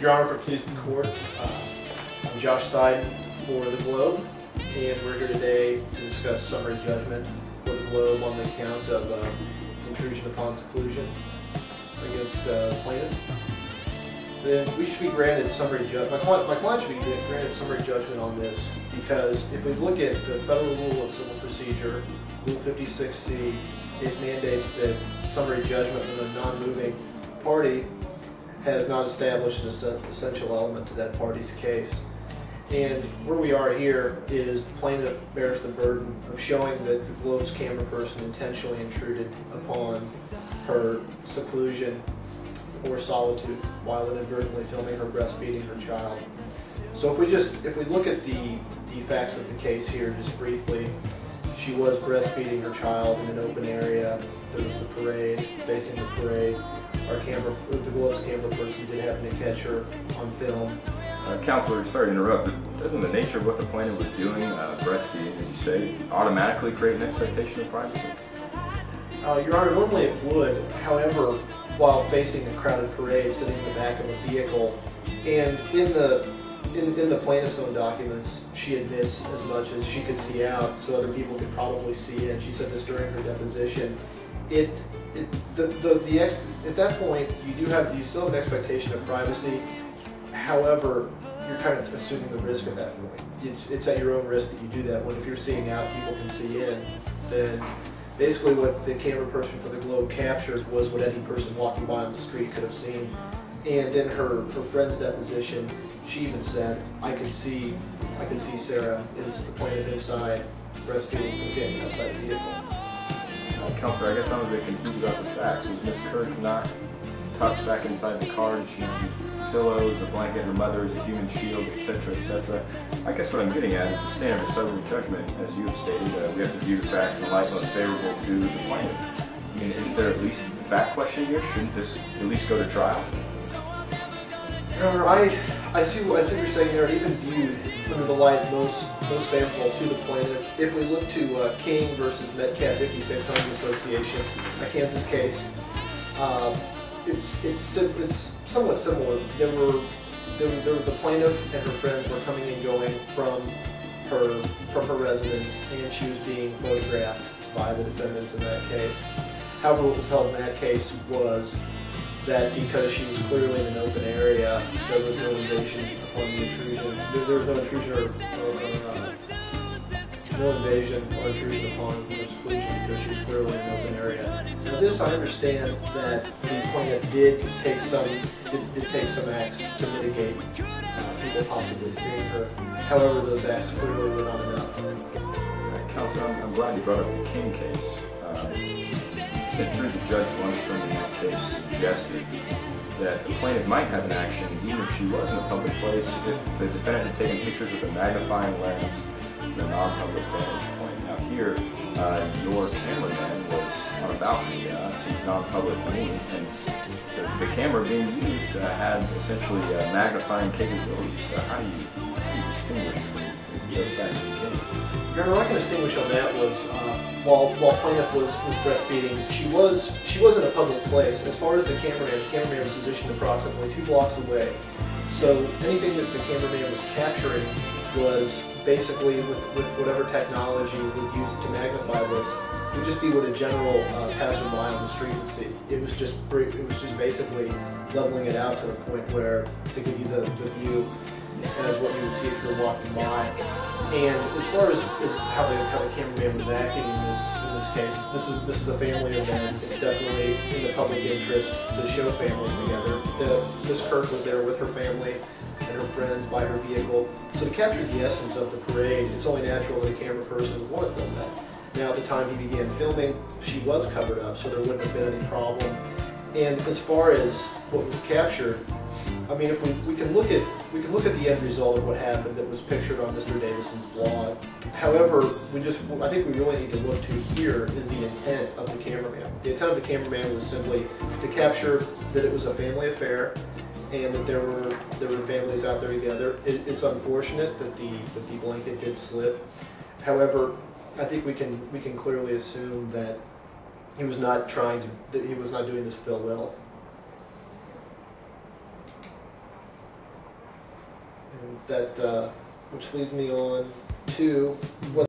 Your Honor, for please the court, I'm Josh Seid for the Globe, and we're here today to discuss summary judgment for the Globe on the count of intrusion upon seclusion against plaintiff. Then we should be granted summary judgment. My client should be granted summary judgment on this because if we look at the Federal Rule of Civil Procedure, Rule 56C, it mandates that summary judgment when a non-moving party has not established an essential element to that party's case. And where we are here is the plaintiff bears the burden of showing that the Globe's camera person intentionally intruded upon her seclusion or solitude while inadvertently filming her breastfeeding her child. So if we look at the facts of the case here just briefly, she was breastfeeding her child in an open area. There was the parade, facing the parade. The Globe's camera person did happen to catch her on film. Counselor, sorry to interrupt, but doesn't the nature of what the plaintiff was doing, breastfeeding, as you say, automatically create an expectation of privacy? Your Honor, normally it would. However, while facing a crowded parade, sitting in the back of a vehicle, and in the plaintiff's own documents, she admits as much as she could see out, so other people could probably see in. She said this during her deposition. At that point, you still have an expectation of privacy. However, you're kind of assuming the risk at that point. It's at your own risk that you do that. When if you're seeing out, people can see in. Then basically what the camera person for the Globe captured was what any person walking by on the street could have seen. And in her friend's deposition, she even said, I can see Sarah, is the plaintiff inside, breastfeeding from standing outside the vehicle. Counselor, I guess I'm a bit confused about the facts. Was Ms. Kirk not tucked back inside the car? Did she use pillows, a blanket, her mother as a human shield, etc., etc.? I guess what I'm getting at is the standard of summary judgment, as you have stated. We have to view the facts in the light most favorable to the plaintiff. I mean, isn't there at least a fact question here? Shouldn't this at least go to trial? Your Honor, I see what you're saying there, and even viewed under the light most favorable to the plaintiff. If we look to King versus Metcalf 56 Homes Association, a Kansas case, it's somewhat similar. The plaintiff and her friends were coming and going from her residence, and she was being photographed by the defendants in that case. However, what was held in that case was that because she was clearly in an open area, there was no invasion upon the intrusion. There was no intrusion or intrusion upon her seclusion because she was clearly in an open area. Now this, I understand that the plaintiff did take some acts to mitigate people possibly seeing her. However, those acts clearly were not enough. Counselor, I'm glad you brought up the King case. Essentially, the Judge Lundstrom in that case suggested that the plaintiff might have an action even if she was in a public place if the defendant had taken pictures with a magnifying lens in a non-public vantage point. Now here, your cameraman was on a balcony, seeing non-public means, and the camera being used had essentially magnifying capabilities. How do you distinguish between those facts in the case? Your Honor, what I can distinguish on that was while plaintiff was breastfeeding, she was in a public place. As far as the cameraman was positioned approximately 2 blocks away. So anything that the cameraman was capturing was basically with whatever technology would use to magnify this, would just be what a general passerby on the street would see. It was just basically leveling it out to the point where to give you the view as what you would see if you were walking by. And as far as how the cameraman was acting in this case, this is a family event. It's definitely in the public interest to show families together. Miss Kirk was there with her family and her friends by her vehicle. So to capture the essence of the parade, it's only natural that a camera person would want to film that. Now at the time he began filming, she was covered up, so there wouldn't have been any problem. And as far as what was captured, I mean, if we can look at the end result of what happened that was pictured on Mr. Davison's blog. However, I think we really need to look to here is the intent of the cameraman. The intent of the cameraman was simply to capture that it was a family affair and that there were families out there together. It's unfortunate that the blanket did slip. However, I think we can clearly assume that he was not doing this with ill will. And that, which leads me on to whether